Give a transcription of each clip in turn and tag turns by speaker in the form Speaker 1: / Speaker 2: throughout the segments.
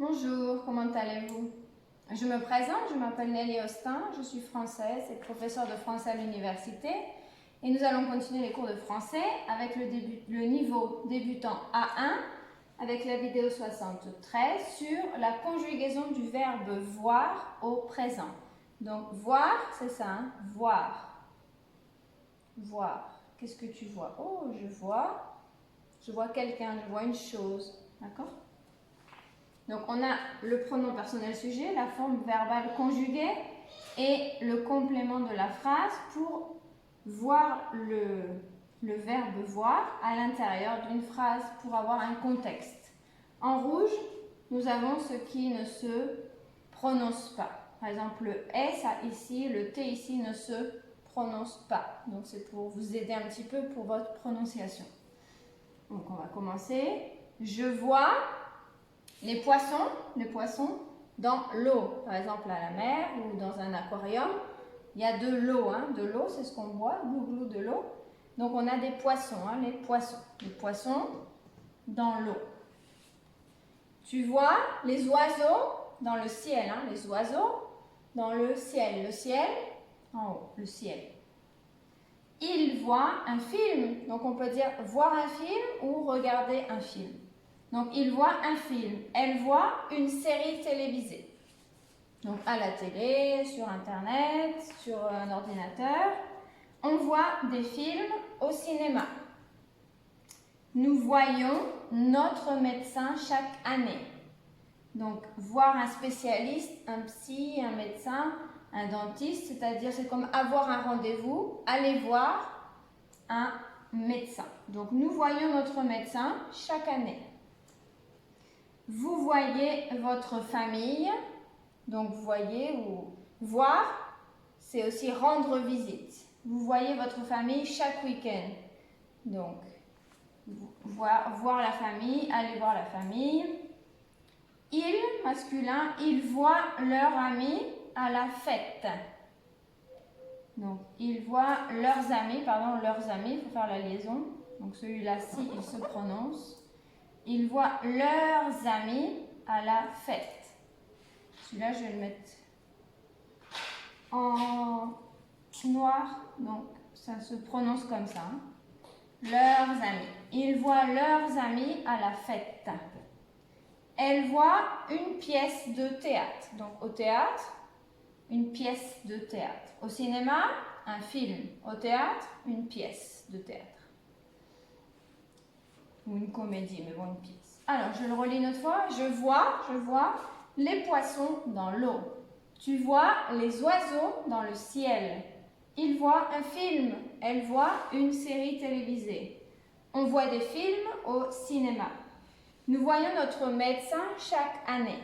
Speaker 1: Bonjour, comment allez-vous? Je me présente, je m'appelle Nelly Austin, je suis française et professeure de français à l'université et nous allons continuer les cours de français avec le niveau débutant A1 avec la vidéo 73 sur la conjugaison du verbe voir au présent. Donc voir, c'est ça, hein? Voir. Voir. Qu'est-ce que tu vois? Oh, je vois quelqu'un, je vois une chose. D'accord? Donc, on a le pronom personnel sujet, la forme verbale conjuguée et le complément de la phrase pour voir le verbe voir à l'intérieur d'une phrase pour avoir un contexte. En rouge, nous avons ce qui ne se prononce pas. Par exemple, le S ici, le T ici ne se prononce pas. Donc, c'est pour vous aider un petit peu pour votre prononciation. Donc, on va commencer. Je vois les poissons dans l'eau, par exemple à la mer ou dans un aquarium, il y a de l'eau, de l'eau c'est ce qu'on boit, glou de l'eau. Donc on a des poissons, les poissons dans l'eau. Tu vois les oiseaux dans le ciel, les oiseaux dans le ciel en haut, le ciel. Il voit un film, donc on peut dire voir un film ou regarder un film. Donc, il voit un film. Elle voit une série télévisée. Donc, à la télé, sur Internet, sur un ordinateur. On voit des films au cinéma. Nous voyons notre médecin chaque année. Donc, voir un spécialiste, un psy, un médecin, un dentiste, c'est-à-dire c'est comme avoir un rendez-vous, aller voir un médecin. Donc, nous voyons notre médecin chaque année. Vous voyez votre famille, donc vous voyez ou voir, c'est aussi rendre visite. Vous voyez votre famille chaque week-end. Donc, voir la famille, aller voir la famille. Ils, masculin, ils voient leur ami à la fête. Donc, ils voient leurs amis, il faut faire la liaison. Donc, celui-là-ci, il se prononce. Ils voient leurs amis à la fête. Celui-là, je vais le mettre en noir. Donc, ça se prononce comme ça. Leurs amis. Ils voient leurs amis à la fête. Elle voit une pièce de théâtre. Donc, au théâtre, une pièce de théâtre. Au cinéma, un film. Au théâtre, une pièce de théâtre. Ou une comédie, mais bon, une pièce. Alors, je le relis une autre fois. Je vois les poissons dans l'eau. Tu vois les oiseaux dans le ciel. Il voit un film. Elle voit une série télévisée. On voit des films au cinéma. Nous voyons notre médecin chaque année.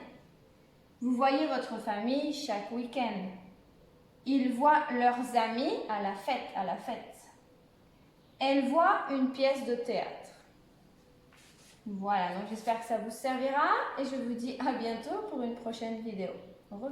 Speaker 1: Vous voyez votre famille chaque week-end. Ils voient leurs amis à la fête. Elle voit une pièce de théâtre. Voilà, donc j'espère que ça vous servira et je vous dis à bientôt pour une prochaine vidéo. Au revoir.